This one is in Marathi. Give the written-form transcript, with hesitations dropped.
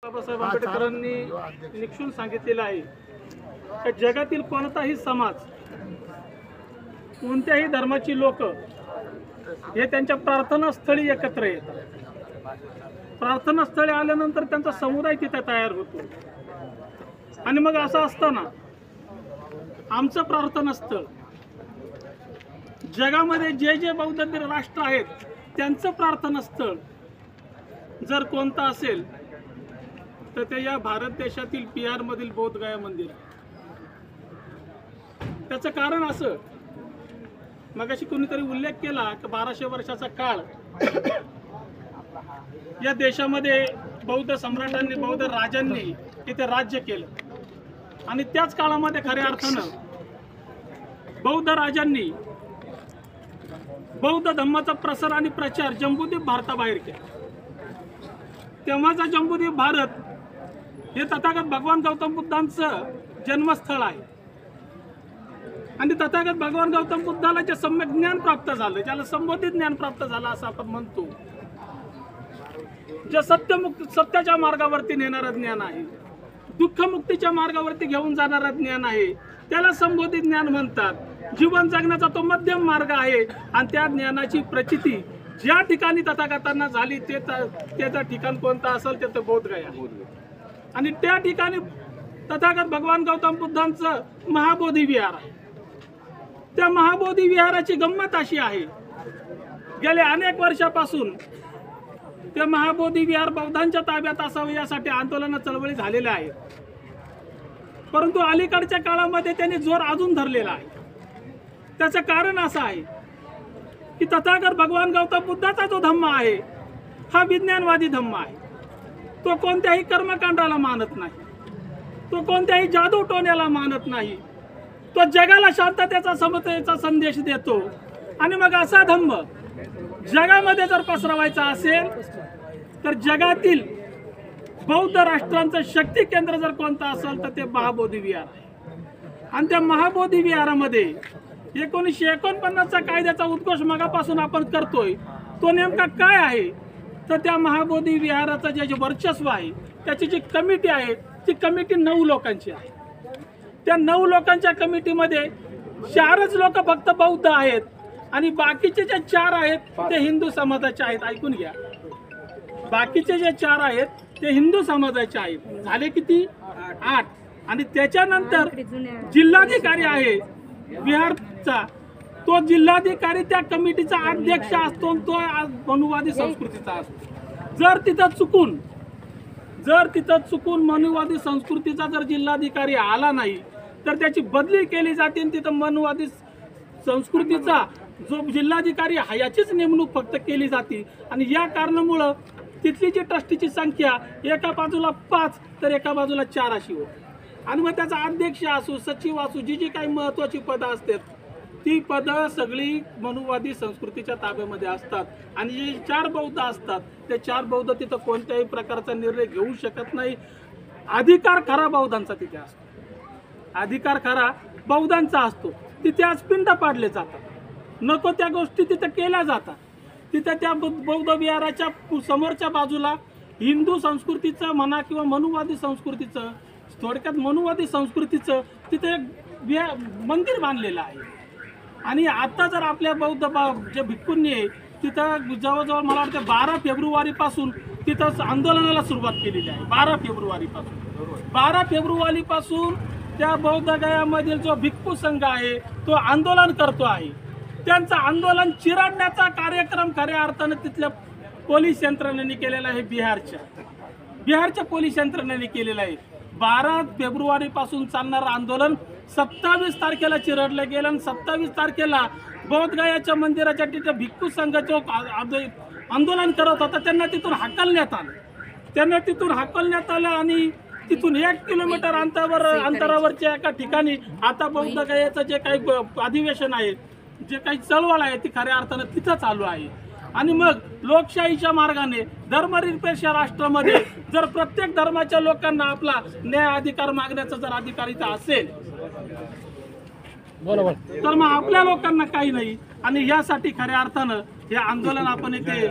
बाबासाहेब आंबेडकरांनी निक्षून सांगितलेलं आहे की जगातील कोणताही समाज, कोणत्याही धर्माची लोक हे त्यांच्या प्रार्थनास्थळी एकत्र येतात. प्रार्थनास्थळी आल्यानंतर त्यांचा समुदाय तिथे तयार होतो. आणि मग असं असताना आमचं प्रार्थनास्थळ जगामध्ये जे जे बौद्ध राष्ट्र आहेत त्यांचं प्रार्थनास्थळ जर कोणतं असेल तर ते या भारत देशातील बिहार मधील बोधगया मंदिर आहे. त्याचं कारण असं, मगाशी कोणीतरी उल्लेख केला की 1200 वर्षाचा काळ या देशामध्ये बौद्ध सम्राटांनी, बौद्ध राजांनी इथे राज्य केलं. आणि त्याच काळामध्ये खऱ्या अर्थानं बौद्ध राजांनी बौद्ध धम्माचा प्रसार आणि प्रचार जम्बूद्वीप भारताबाहेर केला. तेव्हाचा जम्बूद्वीप भारत हे तथागत भगवान गौतम बुद्धांचं जन्मस्थळ आहे. आणि तथागत भगवान गौतम बुद्धाला जे सम्यक ज्ञान प्राप्त झालं, ज्याला संबोधित ज्ञान प्राप्त झालं असं आपण म्हणतो, जे सत्याच्या मार्गावरती नेणारं ज्ञान आहे, दुःखमुक्तीच्या मार्गावरती घेऊन जाणारं ज्ञान आहे, त्याला संबोधित ज्ञान म्हणतात. जीवन जगण्याचा तो मध्यम मार्ग आहे. आणि त्या ज्ञानाची प्रचिती ज्या ठिकाणी तथागतांना झाली त्याचं ठिकाण कोणतं असेल ते बोधगया. आणि त्या ठिकाणी तथागत भगवान गौतम बुद्धांचं महाबोधी विहार आहे. त्या महाबोधी विहाराची गंमत अशी आहे, गेल्या अनेक वर्षापासून ते महाबोधी विहार बौद्धांच्या ताब्यात असावं यासाठी आंदोलन चळवळी झालेल्या आहेत. परंतु अलीकडच्या काळामध्ये त्यांनी जोर अजून धरलेला आहे. त्याचं कारण असं आहे की तथागत भगवान गौतम बुद्धाचा जो धम्म आहे हा विज्ञानवादी धम्म आहे. तो कोणत्याही कर्मकांडाला मानत नाही, तो कोणत्याही जादू टोण्याला मानत नाही, तो जगाला शांततेचा, समतेचा संदेश देतो. आणि मग असा धम्म जगामध्ये जर पसरवायचा असेल तर जगातील बौद्ध राष्ट्रांचं शक्ती केंद्र जर कोणतं असेल तर ते महाबोधी विहार आहे. आणि त्या महाबोधी विहारामध्ये 1949चा कायद्याचा उद्घोष मगापासून आपण करतोय तो नेमका काय आहे तर त्या महाबोधी विहाराचं जे वर्चस्व आहे, त्याची जी कमिटी आहे ती कमिटी 9 लोकांची आहे. त्या 9 लोकांच्या कमिटीमध्ये 4च लोक फक्त बौद्ध आहेत आणि बाकीचे जे 4 आहेत ते हिंदू समाजाचे आहेत. ऐकून घ्या, बाकीचे जे 4 आहेत ते हिंदू समाजाचे आहेत. झाले किती? 8. आणि त्याच्यानंतर जिल्हाधिकारी आहे बिहारचा, तो जिल्हाधिकारी त्या कमिटीचा अध्यक्ष असतो. तो मनुवादी संस्कृतीचा असतो. जर तिथं चुकून मनुवादी संस्कृतीचा जर जिल्हाधिकारी आला नाही तर त्याची बदली केली जाते. तिथं मनुवादी संस्कृतीचा जो जिल्हाधिकारी आहे याचीच नेमणूक फक्त केली जाते. आणि या कारणामुळं तिथली जी ट्रस्टीची संख्या एका बाजूला 5 तर एका बाजूला 4 अशी होती. आणि मग त्याचा अध्यक्ष असो, सचिव असो, जी काही महत्वाची पदं असतात ती पदं सगळी मनुवादी संस्कृतीच्या ताब्यामध्ये असतात. आणि जे 4 बौद्ध असतात ते 4 बौद्ध तिथं कोणत्याही प्रकारचा निर्णय घेऊ शकत नाही. अधिकार खरा बौद्धांचा तिथे असतो, अधिकार खरा बौद्धांचा असतो. तिथे आज पिंड पाडले जातात, नको त्या गोष्टी तिथे केल्या जातात. तिथे त्या बौद्ध विहाराच्या समोरच्या बाजूला हिंदू संस्कृतीचं म्हणा किंवा मनुवादी संस्कृतीचं, थोडक्यात मनुवादी संस्कृतीचं तिथे मंदिर बांधलेलं आहे. आणि आता जर आपल्या बौद्ध जे भिक्खूंनी तिथं जवळजवळ मला वाटतं 12 फेब्रुवारीपासून तिथं आंदोलनाला सुरुवात केलेली आहे. 12 फेब्रुवारीपासून त्या बौद्ध गयामधील जो भिक्खू संघ आहे तो आंदोलन करतो आहे. त्यांचं आंदोलन चिरडण्याचा कार्यक्रम खऱ्या अर्थानं तिथल्या पोलीस यंत्रणेने केलेला आहे. बिहारच्या पोलीस यंत्रणेने केलेलं आहे. 12 फेब्रुवारीपासून चालणारं आंदोलन 27 तारखेला चिरडलं गेलं. आणि 27 तारखेला बोधगयाच्या मंदिराच्या तिथे भिक्खू संघ जो आंदोलन करत होता त्यांना तिथून हाकलण्यात आलं. आणि तिथून 1 किलोमीटर अंतरावरच्या एका ठिकाणी आता बौद्ध गयाचं जे काही अधिवेशन आहे, जे काही चळवळ आहे ती खऱ्या अर्थानं तिथं चालू आहे. आणि मग लोकशाहीच्या मार्गाने धर्मनिरपेक्ष राष्ट्रामध्ये जर प्रत्येक धर्माच्या लोकांना आपला न्याय अधिकार मागण्याचा जर अधिकार इथं असेल तर मग आपल्या लोकांना काही नाही. आणि यासाठी खऱ्या अर्थानं हे आंदोलन आपण इथे